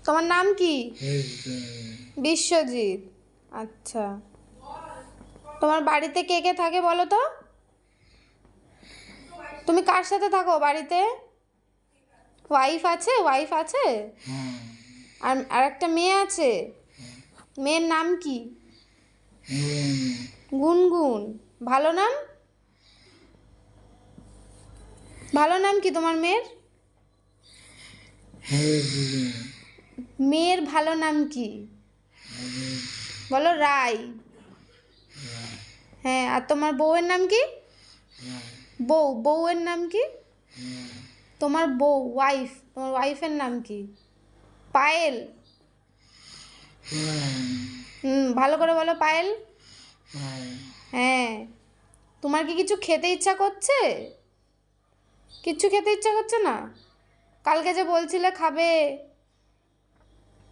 তোমার নাম কি? বিশ্বজিৎ। আচ্ছা, তোমার বাড়িতে কে কে থাকে বলো তো? তুমি কার সাথে থাকো বাড়িতে? ওয়াইফ আছে? ওয়াইফ আছে? আর একটা মেয়ে আছে। মেয়ের নাম কি? গুনগুন। ভালো নাম? ভালো নাম কি তোমার মেয়ের? মেয়ের ভালো নাম কি বলো? রাই। হ্যাঁ, আর তোমার বউয়ের নাম কি? বউয়ের নাম কি? তোমার বউ, ওয়াইফ, তোমার ওয়াইফের নাম কি? পায়েল। ভালো করে বলো, পায়েল। হ্যাঁ। তোমার কি কিছু খেতে ইচ্ছা করছে? কিচ্ছু খেতে ইচ্ছা করছে না? কালকে যে বলছিলে খাবে,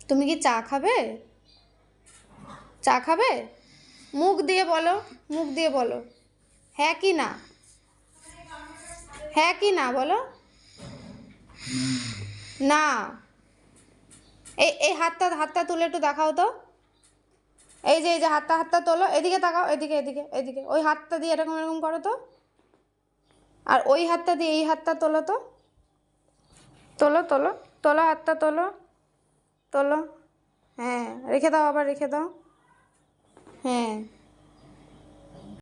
তুমি কি চা খাবে? চা খাবে? মুখ দিয়ে বলো, মুখ দিয়ে বলো, হ্যাঁ কি না? হ্যাঁ কি না বলো। না। এই এই হাতটা হাতটা তুলে একটু দেখাও তো। এই যে হাতটা হাতটা তোলো, এদিকে তাকাও, এদিকে এদিকে এদিকে, ওই হাতটা দিয়ে এরকম এরকম করো তো। আর ওই হাতটা দিয়ে এই হাতটা তোলো তো। তোলো তোলো, তোলো হাতটা তোলো, তোলো। হ্যাঁ, রেখে দাও, আবার রেখে দাও। হ্যাঁ।